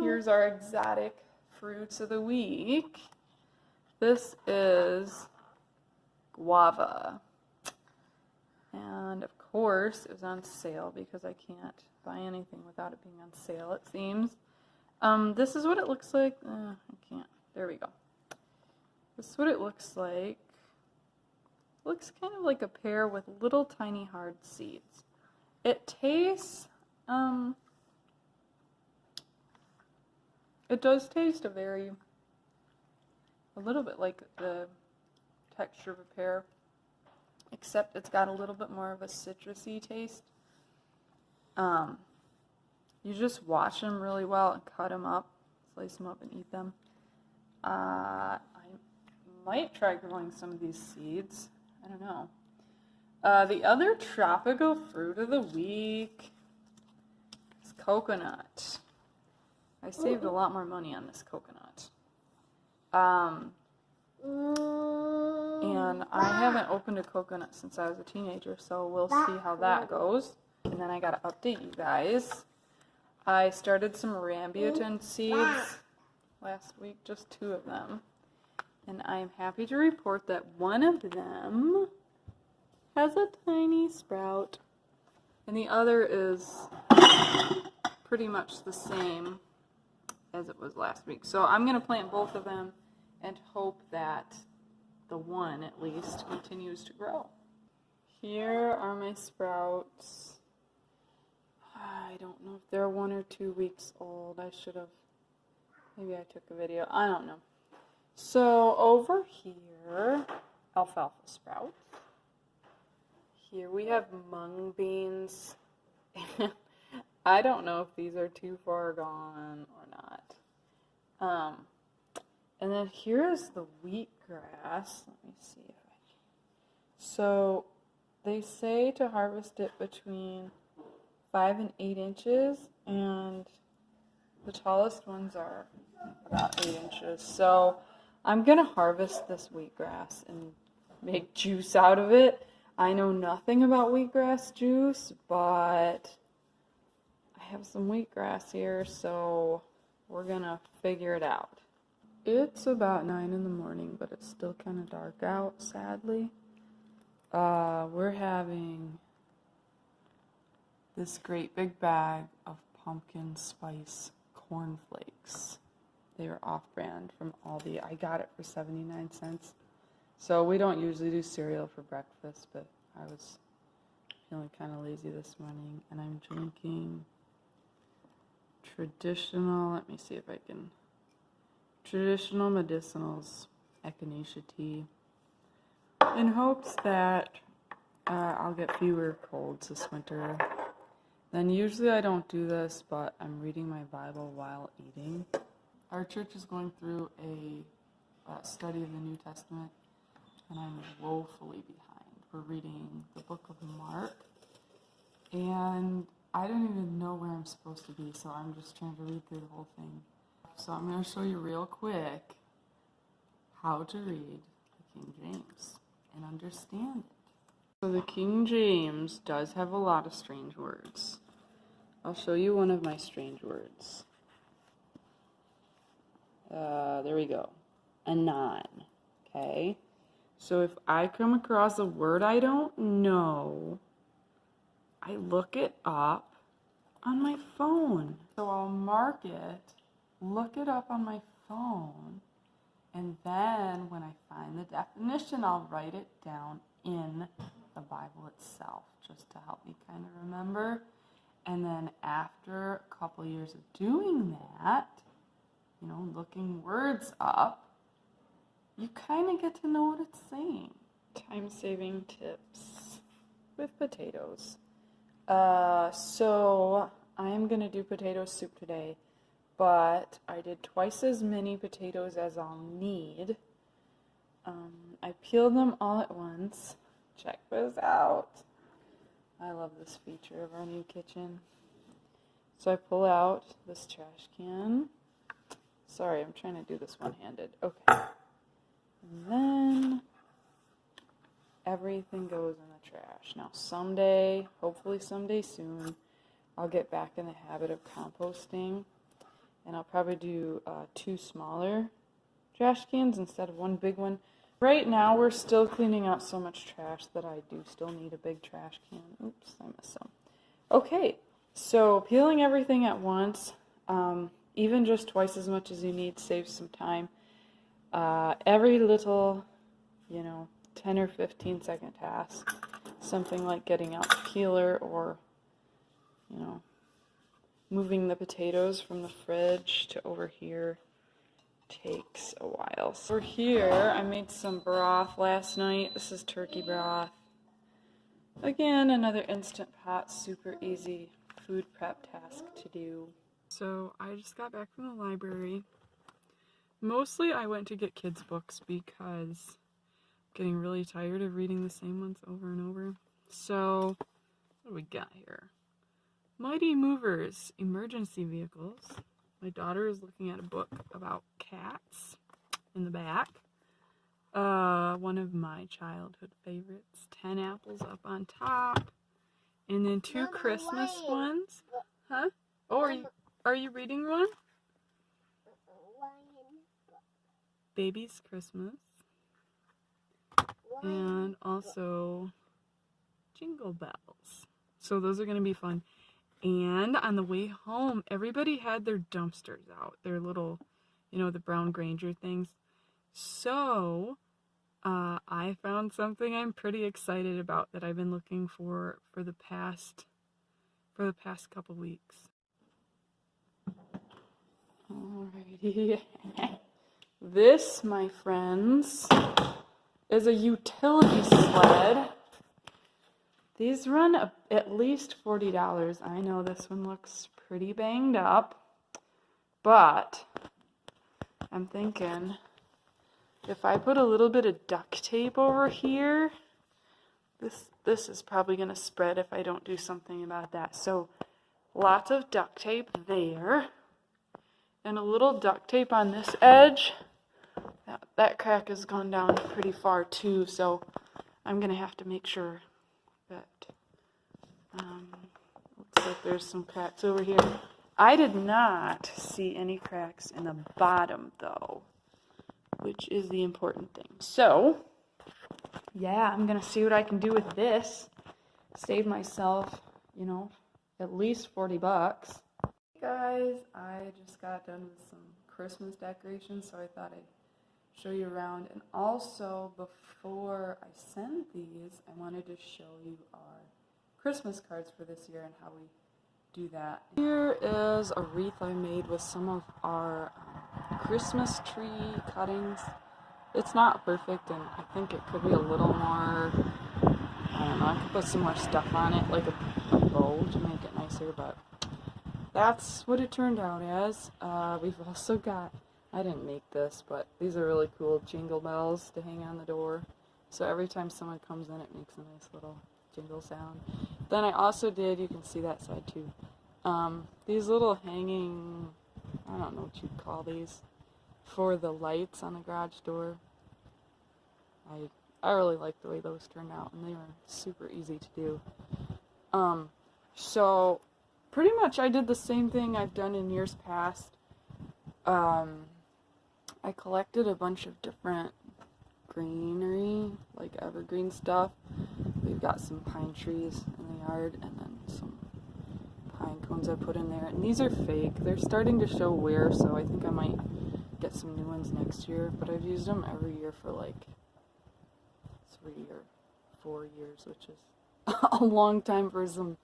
Here's our exotic fruits of the week. This is guava. And of course, it was on sale because I can't buy anything without it being on sale, it seems. This is what it looks like. I can't. There we go. This is what it looks like. It looks kind of like a pear with little tiny hard seeds. It tastes, it does taste a little bit like the texture of a pear, except it's got a little bit more of a citrusy taste. You just wash them really well and cut them up, slice them up and eat them. I might try growing some of these seeds. I don't know. The other tropical fruit of the week is coconut. I saved a lot more money on this coconut. And I haven't opened a coconut since I was a teenager, so we'll see how that goes. And then I gotta update you guys. I started some rambutan seeds last week, just 2 of them. And I am happy to report that one of them has a tiny sprout. And the other is pretty much the same as it was last week. So I'm going to plant both of them and hope that the one, at least, continues to grow. Here are my sprouts. I don't know if they're 1 or 2 weeks old. I should have, maybe I took a video. I don't know. So over here, alfalfa sprouts. Here we have mung beans. I don't know if these are too far gone or not. And then here's the wheatgrass. Let me see if I can. So they say to harvest it between 5 and 8 inches, and the tallest ones are about 8 inches. So I'm gonna harvest this wheatgrass and make juice out of it. I know nothing about wheatgrass juice, but I have some wheatgrass here, so we're gonna figure it out. It's about 9 in the morning, but it's still kind of dark out, sadly. We're having this great big bag of pumpkin spice cornflakes. They were off-brand from Aldi. I got it for 79 cents. So we don't usually do cereal for breakfast, but I was feeling kind of lazy this morning, and I'm drinking traditional, let me see if I can, traditional medicinals echinacea tea, in hopes that I'll get fewer colds this winter. Then usually I don't do this, but I'm reading my Bible while eating. Our church is going through a study of the New Testament, and I'm woefully behind. We're reading the book of Mark, and I don't even know where I'm supposed to be, so I'm just trying to read through the whole thing. So I'm going to show you real quick how to read the King James and understand it. So the King James does have a lot of strange words. I'll show you one of my strange words. There we go. Anon. Okay? So if I come across a word I don't know, I look it up on my phone. So I'll mark it, look it up on my phone, and then when I find the definition, I'll write it down in the Bible itself, just to help me kind of remember. And then after a couple years of doing that, you know, looking words up, you kind of get to know what it's saying. Time-saving tips with potatoes. So I'm going to do potato soup today, but I did twice as many potatoes as I'll need. I peeled them all at once. Check this out. I love this feature of our new kitchen. So I pull out this trash can. Sorry, I'm trying to do this one-handed. Okay. And then everything goes in the trash. Now someday, hopefully someday soon, I'll get back in the habit of composting. and I'll probably do 2 smaller trash cans instead of 1 big one. Right now we're still cleaning out so much trash that I do still need a big trash can. Oops, I missed some. Okay, so peeling everything at once, even just twice as much as you need, saves some time. Every little, 10 or 15 second task, something like getting out the peeler or, moving the potatoes from the fridge to over here takes a while. So over here, I made some broth last night. This is turkey broth. Again, another Instant Pot, super easy food prep task to do. So I just got back from the library. Mostly I went to get kids' books because I'm getting really tired of reading the same ones over and over. So, what do we got here? Mighty Movers, Emergency Vehicles. My daughter is looking at a book about cats in the back. One of my childhood favorites, 10 Apples Up on Top. And then 2 Christmas ones. Huh? Oh, are you reading one? Baby's Christmas. And also Jingle Bells. So those are going to be fun. And on the way home, everybody had their dumpsters out. Their little, the Brown Granger things. So, I found something I'm pretty excited about that I've been looking for the past couple weeks. Alrighty. This, my friends, is a utility sled. These run at least $40. I know this one looks pretty banged up, but I'm thinking if I put a little bit of duct tape over here, this is probably going to spread if I don't do something about that. So lots of duct tape there, and a little duct tape on this edge. That crack has gone down pretty far too, so I'm going to have to make sure that looks like there's some cracks over here. I did not see any cracks in the bottom though, which is the important thing. So yeah, I'm gonna see what I can do with this. Save myself, at least $40. Hey guys, I just got done with some Christmas decorations, so I thought I'd show you around. And also, before I send these, I wanted to show you our Christmas cards for this year and how we do that. Here is a wreath I made with some of our Christmas tree cuttings. It's not perfect, and I think it could be a little more, I don't know, I could put some more stuff on it, like a bow to make it nicer, but that's what it turned out as. We've also got, I didn't make this, but these are really cool jingle bells to hang on the door. So every time someone comes in, it makes a nice little jingle sound. Then I also did, you can see that side too, these little hanging, I don't know what you'd call these, for the lights on the garage door. I really like the way those turned out, and they were super easy to do. So pretty much I did the same thing I've done in years past. I collected a bunch of different greenery, like evergreen stuff. We've got some pine trees in the yard, and then some pine cones I put in there. And these are fake. They're starting to show wear, so I think I might get some new ones next year. But I've used them every year for like 3 or 4 years, which is a long time for some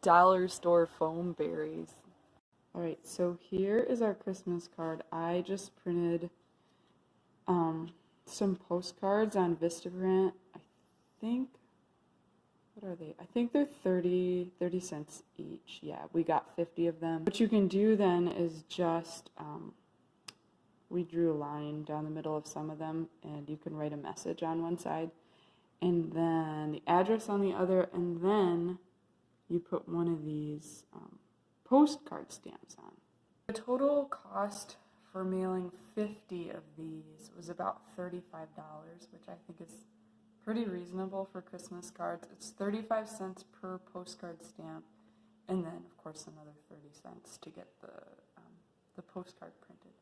dollar store foam berries. Alright, so here is our Christmas card. I just printed some postcards on Vistaprint. I think, what are they? I think they're 30 cents each. Yeah, we got 50 of them. What you can do then is just, we drew a line down the middle of some of them, and you can write a message on one side, and then the address on the other, and then you put one of these postcard stamps on. The total cost for mailing 50 of these was about $35, which I think is pretty reasonable for Christmas cards. It's 35 cents per postcard stamp, and then of course another 30 cents to get the the postcard printed.